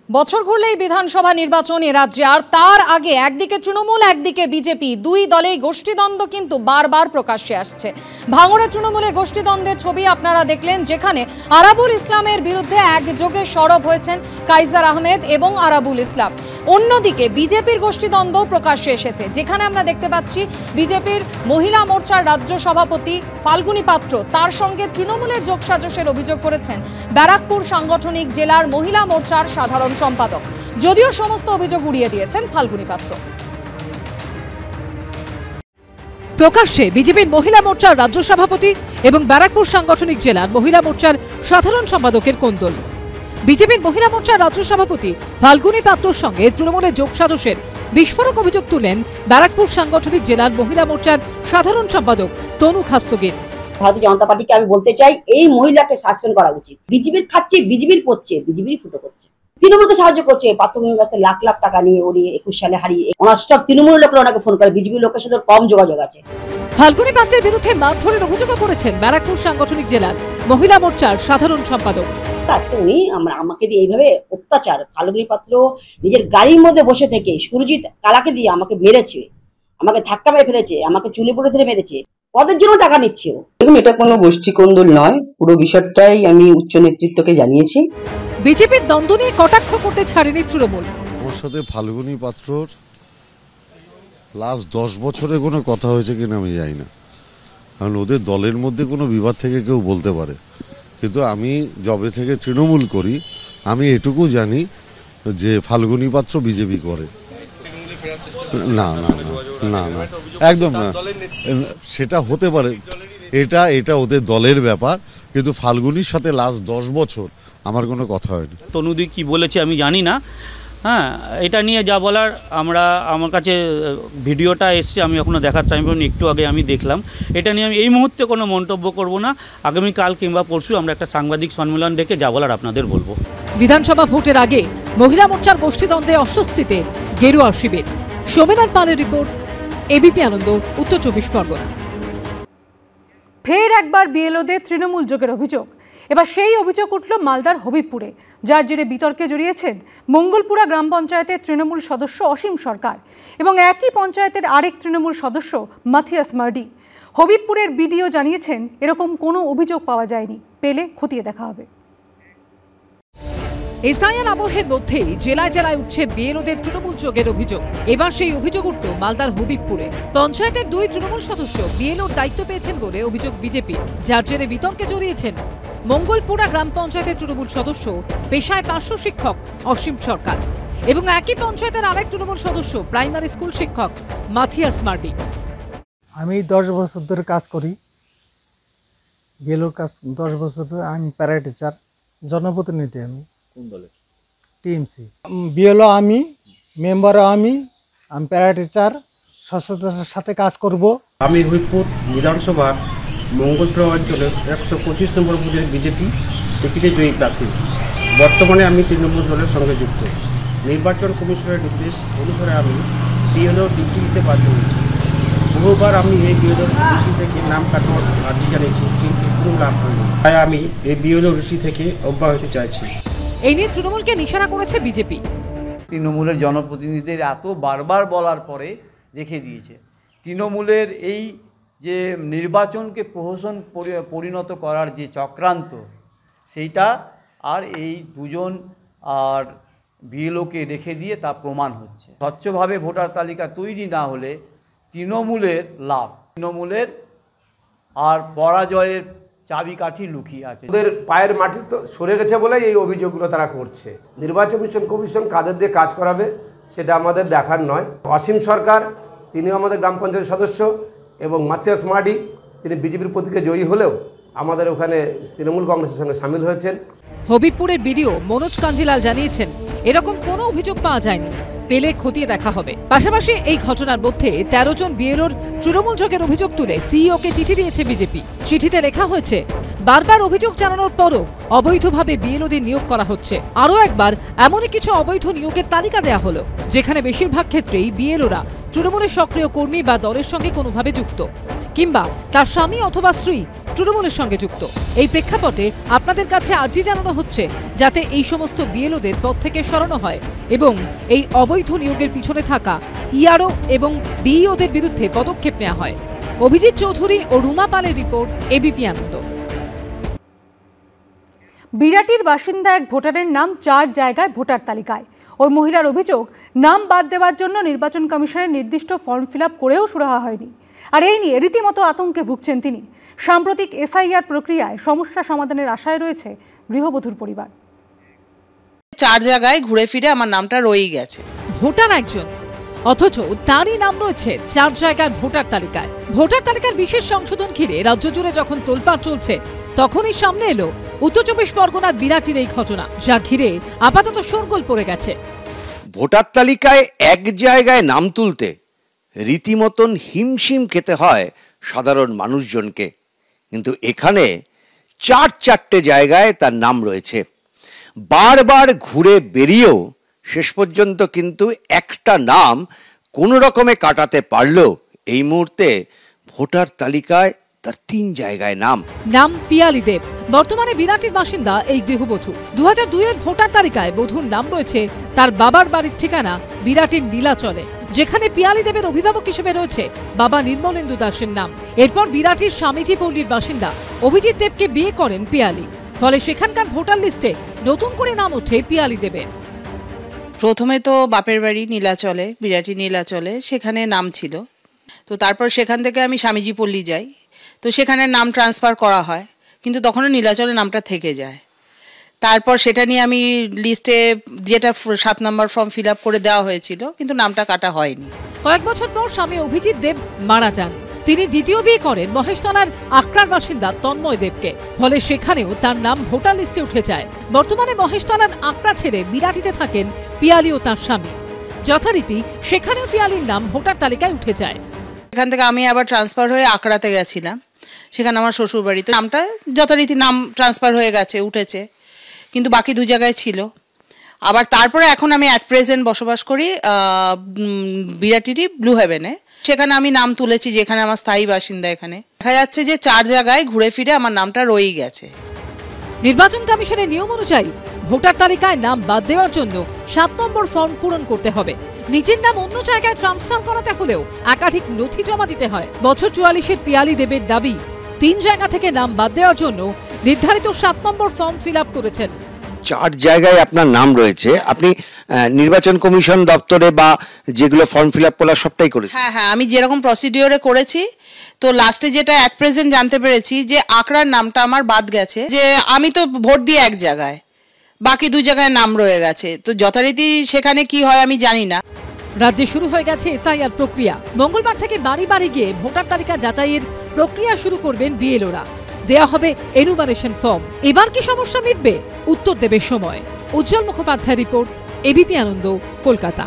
বছর ঘুরলেই বিধানসভা নির্বাচন এ রাজ্যে, আর তার আগে একদিকে তৃণমূল একদিকে বিজেপি, দুই দলেই গোষ্ঠীদ্বন্দ্ব কিন্তু বারবার প্রকাশ্যে আসছে। ভাঙড়ে তৃণমূলের গোষ্ঠীদ্বন্দ্বের ছবি আপনারা দেখলেন, যেখানে আরাবুল ইসলামের বিরুদ্ধে একযোগে সরব হয়েছেন কাইজার আহমেদ এবং আরাবুল ইসলাম। অন্যদিকে বিজেপির গোষ্ঠীদ্বন্দ্ব প্রকাশ্যে এসেছে, যেখানে আমরা দেখতে পাচ্ছি বিজেপির মহিলা মোর্চার রাজ্য সভাপতি ফাল্গুনী পাত্র তার সঙ্গে তৃণমূলের যোগসাজশের অভিযোগ করেছেন ব্যারাকপুর সাংগঠনিক জেলার মহিলা মোর্চার সাধারণ সম্পাদক, যদিও সমস্ত অভিযোগ উড়িয়ে দিয়েছেন ফাল্গুনী পাত্র। প্রকাশ্যে বিজেপির মহিলা মোর্চার রাজ্য সভাপতি এবং ব্যারাকপুর সাংগঠনিক জেলার মহিলা মোর্চার সাধারণ সম্পাদকের কোন্দল। বিজেপির মহিলা মোর্চার রাজ্য সভাপতি ফাল্গুনী পাত্রর সঙ্গে তৃণমূলের যোগসাজশের বিস্ফোরক অভিযোগ তুলেন ব্যারাকপুর সাংগঠনিক জেলার মহিলা মোর্চার সাধারণ সম্পাদক তনু খাস্তগির। ভারতীয় জনতা পার্টিকে আমি বলতে চাই, এই মহিলাকে সাসপেন্ড করা উচিত। বিজেপির খাচ্ছে, বিজেপির পড়ছে, বিজেপির ফুটো করছে, তৃণমূলকে সাহায্য করছে। প্রাথমিক কাছে লাখ লাখ টাকা নিয়ে উনি 21 সালে হারিয়ে, ওনার সব তৃণমূলের লোকরা ওনাকে ফোন করে, বিজেপির লোকের সাথে কম যোগাযোগ আছে। ফাল্গুনী পাত্রের বিরুদ্ধে মারধরের অভিযোগ করেছেন ব্যারাকপুর সাংগঠনিক জেলার মহিলা মোর্চার সাধারণ সম্পাদক। আজকে উনি আমাকে দিয়ে এইভাবে অত্যাচার, ফাল্গুনী পাত্র নিজের গাড়ির মধ্যে বসে থেকে সুরজিৎ কালাকে দিয়ে আমাকে মেরেছে, আমাকে ধাক্কা মেরে ফেলেছে, আমাকে চুলে পড়ে ধরে মেরেছে, পদের জন্য টাকা নিচ্ছে। এটা কোনো গোষ্ঠী কোন্দল নয়, পুরো বিষয়টাই আমি উচ্চ নেতৃত্বকে জানিয়েছি। বিজেপির দ্বন্দ্ব নিয়ে কটাক্ষ করতে ছাড়েনি তৃণমূল। ওর সাথে ফাল্গুনী পাত্রর লাস্ট 10 বছরে কোনো কথা হয়েছে কিনা আমি জানি না, কারণ ওদের দলের মধ্যে কোনো বিবাদ থেকে কেউ বলতে পারে, কিন্তু আমি যবে থেকে তৃণমূল করি আমি এটুকু জানি যে ফাল্গুনী পাত্র বিজেপি করে। না না না না, একদম না, সেটা হতে পারে, এটা ওদের দলের ব্যাপার, কিন্তু ফাল্গুনির সাথে লাস্ট 10 বছর আমার কোনো কথা হয়নি। তনুদি কি বলেছে আমি জানি না, হ্যাঁ, এটা নিয়ে যা বলার, আমার কাছে ভিডিওটা এসছে, আমি এখনও দেখার টাইম পাইনি, একটু আগে আমি দেখলাম। এটা নিয়ে আমি এই মুহূর্তে কোনো মন্তব্য করব না, আগামীকাল কিংবা পরশু আমরা একটা সাংবাদিক সম্মেলন ডেকে যা বলার আপনাদের বলবো। বিধানসভা ভোটের আগে মহিলা মোর্চার গোষ্ঠীদ্বন্দ্বে অস্বস্তিতে গেরুয়া শিবির। সোমেনার পালের রিপোর্ট, এবিপি আনন্দ, উত্তর 24 পরগনা। ফের একবার বিএলওদের তৃণমূল যোগের অভিযোগ। এবার সেই অভিযোগ উঠল মালদার হবিবপুরে, যার জেরে বিতর্কে জড়িয়েছেন মঙ্গলপুরা গ্রাম পঞ্চায়েতের তৃণমূল সদস্য অসীম সরকার এবং একই পঞ্চায়েতের আরেক তৃণমূল সদস্য মাথিয়াস মার্ডি। হবিবপুরের বিডিও জানিয়েছেন, এরকম কোনো অভিযোগ পাওয়া যায়নি, পেলে খতিয়ে দেখা হবে। এসআইআর আবহের মধ্যেই জেলায় জেলায় উঠছে বিএলওদের তৃণমূল যোগের অভিযোগ। এবার সেই অভিযোগ উঠল মালদার হবিবপুরে। পঞ্চায়েতের 2 তৃণমূল সদস্য বিএলওর দায়িত্ব পেয়েছেন বলে অভিযোগ বিজেপি, যার জেরে বিতর্কে জড়িয়েছেন মঙ্গলপুরা গ্রাম পঞ্চায়েতের তৃণমূল সদস্য, পেশায় পার্শ্ব শিক্ষক অসীম সরকার এবং একই পঞ্চায়েতের আরেক তৃণমূল সদস্য, প্রাইমারি স্কুল শিক্ষক মাথিয়াস মার্ডি। আমি 10 বছর ধরে কাজ করি, বিএলওর কাজ 10 বছর ধরে। আমি প্যারা টিচার, জনপ্রতিনিধি। আমি কোন দলের? টিএমসি। বিএলও আমি, মেম্বারও আমি প্যারা টিচার, স্বচ্ছতার সাথে কাজ করব। আমি হবিবপুর বিধানসভার মঙ্গলপুরা অঞ্চলের 125 নম্বর বুথের বিজেপি টিকিটে জয়ী প্রার্থী। বর্তমানে আমি তৃণমূল দলের সঙ্গে যুক্ত। নির্বাচন কমিশনের নির্দেশ অনুসারে আমি বিএলও ডিউটি দিতে বাধ্য হয়েছি। বহুবার আমি এই বিএলও ডিউটি থেকে নাম কাটানোর আর্জি জানিয়েছি, কিন্তু কোনো লাভ হয়নি। তাই আমি এই বিএলও ডিউটি থেকে অব্যাহতি চাইছি। এই নিয়ে তৃণমূলকে নিশানা করেছে বিজেপি। তৃণমূলের জনপ্রতিনিধিদের এত বারবার বলার পরে রেখে দিয়েছে। তৃণমূলের এই যে নির্বাচনকে প্রহসন পরিণত করার যে চক্রান্ত, সেইটা আর এই দুজন আর বিএলওকে রেখে দিয়ে তা প্রমাণ হচ্ছে। স্বচ্ছভাবে ভোটার তালিকা তৈরি না হলে তৃণমূলের লাভ, তৃণমূলের আর পরাজয়ের চাবিকাঠি লুকিয়ে আছে। ওদের পায়ের মাটি তো সরে গেছে বলে এই অভিযোগগুলো তারা করছে। নির্বাচন কমিশন কাদের দিয়ে কাজ করাবে সেটা আমাদের দেখার নয়। অসীম সরকার, তিনি আমাদের গ্রাম পঞ্চায়েত সদস্য, এবং মাথিয়াস মার্ডি, তিনি বিজেপির প্রতীকে জয়ী হলেও আমাদের ওখানে তৃণমূল কংগ্রেসের সঙ্গে সামিল হয়েছেন। হবিবপুরের বিডিও মনোজ কাঞ্জিলাল জানিয়েছেন, এরকম কোনো অভিযোগ পাওয়া যায়নি, পেলে খতিয়ে দেখা হবে। পাশাপাশি এই ঘটনার মধ্যে 13 জন বিএলওর তৃণমূল যোগের অভিযোগ তুলে সিইওকে চিঠি দিয়েছে বিজেপি। চিঠিতে লেখা হয়েছে, বারবার অভিযোগ জানানোর পরও অবৈধভাবে বিএলওদের নিয়োগ করা হচ্ছে। আরও একবার এমনই কিছু অবৈধ নিয়োগের তালিকা দেয়া হলো, যেখানে বেশিরভাগ ক্ষেত্রেই বিএলওরা তৃণমূলের সক্রিয় কর্মী বা দলের সঙ্গে কোনোভাবে যুক্ত, কিংবা তার স্বামী অথবা স্ত্রী তৃণমূলের সঙ্গে যুক্ত। এই প্রেক্ষাপটে আপনাদের কাছে আর্জি জানানো হচ্ছে যাতে এই সমস্ত বিএলওদের পদ থেকে সরানো হয় এবং এই অবৈধ নিয়োগের পিছনে থাকা ইআরও এবং ডিইওদের বিরুদ্ধে পদক্ষেপ নেওয়া হয়। অভিজিৎ চৌধুরী ও রুমা পালের রিপোর্ট, এবিপি আনন্দ। বিরাটির বাসিন্দা এক ভোটারের নাম 4 জায়গায় ভোটার তালিকায়। ওই মহিলার অভিযোগ, নাম বাদ দেওয়ার জন্য নির্বাচন কমিশনের নির্দিষ্ট ফর্ম ফিল আপ করেও সুরাহা হয়নি। আর এই নিয়ে রীতিমতো আতঙ্কে ভুগছেন তিনি। সাম্প্রতিক এসআইআর প্রক্রিয়ায় সমস্যা সমাধানের আশায় রয়েছে গৃহবধূর পরিবার। 4 জায়গায় ঘুরে ফিরে আমার নামটা রয়েই গেছে। ভোটার একজন, অথচ তারই নাম রয়েছে 4 জায়গার ভোটার তালিকায়। ভোটার তালিকার বিশেষ সংশোধন ঘিরে রাজ্য জুড়ে যখন তোলপাড় চলছে, তখনই সামনে এলো উত্তর 24 পরগনার বিরাটির এই ঘটনা, যা ঘিরে আপাতত শোরগোল পড়ে গেছে। ভোটার তালিকায় এক জায়গায় নাম তুলতে রীতিমতন হিমশিম খেতে হয় সাধারণ মানুষজনকে, কিন্তু এখানে 4 জায়গায় তার নাম রয়েছে। বারবার ঘুরে বেরিয়েও শেষ পর্যন্ত কিন্তু একটা নাম কোনো রকমে কাটাতে পারলেও এই মুহূর্তে ভোটার তালিকায় তার 3 জায়গায় নাম পিয়ালি দেব। বর্তমানে বিরাটির বাসিন্দা এই গৃহবধূ। 2002-এর ভোটার তালিকায় বধূর নাম রয়েছে তার বাবার বাড়ির ঠিকানা বিরাটির নীলাচলে, যেখানে পিয়ালি দেবের অভিভাবক হিসেবে রয়েছে বাবা নির্মলেন্দু দাসের নাম। এরপর বিরাটির স্বামীজি পল্লীর বাসিন্দা অভিজিৎ দেবকে বিয়ে করেন পিয়ালি, ফলে সেখানকার ভোটার লিস্টে নতুন করে নাম ওঠে পিয়ালি দেবের। প্রথমে তো বাপের বাড়ি নীলাচলে, বিরাটি নীলাচলে, সেখানে নাম ছিল। তো তারপর সেখান থেকে আমি স্বামীজি পল্লী যাই, তো সেখানে নাম ট্রান্সফার করা হয়, কিন্তু তখনও নীলাচলে নামটা থেকে যায়। তারপর সেটা নিয়ে আমি লিস্টে যেটা 7 নম্বর ফর্ম ফিল আপ করে দেওয়া হয়েছিল, কিন্তু নামটা কাটা হয়নি। কয়েক বছর পর স্বামী অভিজিৎ দেব মারা যান। তিনি দ্বিতীয় বিয়ে করেন মহেশতলার আকড়ার বাসিন্দা তন্ময় দেবকে, ফলে সেখানেও তার নাম ভোটার লিস্টে উঠে যায়। বর্তমানে মহেশতলার আকড়া ছেড়ে বিরাটিতে থাকেন পিয়ালি ও তার স্বামী। যথারীতি সেখানেও পিয়ালির নাম ভোটার তালিকায় উঠে যায়। এখান থেকে আমি আবার ট্রান্সফার হয়ে আকড়াতে গেছিলাম, সেখানে আমার শ্বশুর বাড়ি। তো নামটা যথারীতি নাম ট্রান্সফার হয়ে গেছে, উঠেছে, কিন্তু বাকি 2 জায়গায় ছিল। আবার তারপরে এখন আমি অ্যাট প্রেজেন্ট বসবাস করি বিরাটিরই ব্লু হেভেনে। সেখানে আমি নাম তুলেছি, যেখানে আমার স্থায়ী বাসিন্দা। এখানে দেখা যাচ্ছে যে 4 জায়গায় ঘুরে ফিরে আমার নামটা রয়েই গেছে। নির্বাচন কমিশনের নিয়ম অনুযায়ী ভোটার তালিকায় নাম বাদ দেওয়ার জন্য 7 নম্বর ফর্ম পূরণ করতে হবে। নিজের নাম অন্য জায়গায় ট্রান্সফার করাতে হলেও একাধিক নথি জমা দিতে হয়। বছর 44-এর পিয়ালি দেবের দাবি, 3 জায়গা থেকে নাম বাদ দেওয়ার জন্য নির্ধারিত 7 নম্বর ফর্ম ফিল আপ করেছেন। 4 জায়গায় আপনার নাম রয়েছে, আপনি নির্বাচন কমিশন দপ্তরে বা যেগুলো ফর্ম ফিল আপ করা সবটাই করেছেন? হ্যাঁ, আমি যেরকম প্রসিডিওরে করেছি, তো লাস্টে যেটা অ্যাট প্রেজেন্ট জানতে পেরেছি যে আকড়ার নামটা আমার বাদ গেছে, যে আমি তো ভোট দিয়ে 1 জায়গায়, বাকি 2 জায়গায় নাম রয়ে গেছে। তো যথারীতি সেখানে কি হয় আমি জানি না। রাজ্যে শুরু হয়ে গেছে এসআইআর প্রক্রিয়া। মঙ্গলবার থেকে বাড়ি বাড়ি গিয়ে ভোটার তালিকা যাচাইয়ের প্রক্রিয়া শুরু করবেন বিএলওরা। দেয়া হবে এনুমারেশন ফর্ম। এবার কি সমস্যা মিটবে? উত্তর দেবে সময়। উজ্জ্বল মুখোপাধ্যায় রিপোর্ট, এবিপি আনন্দ, কলকাতা।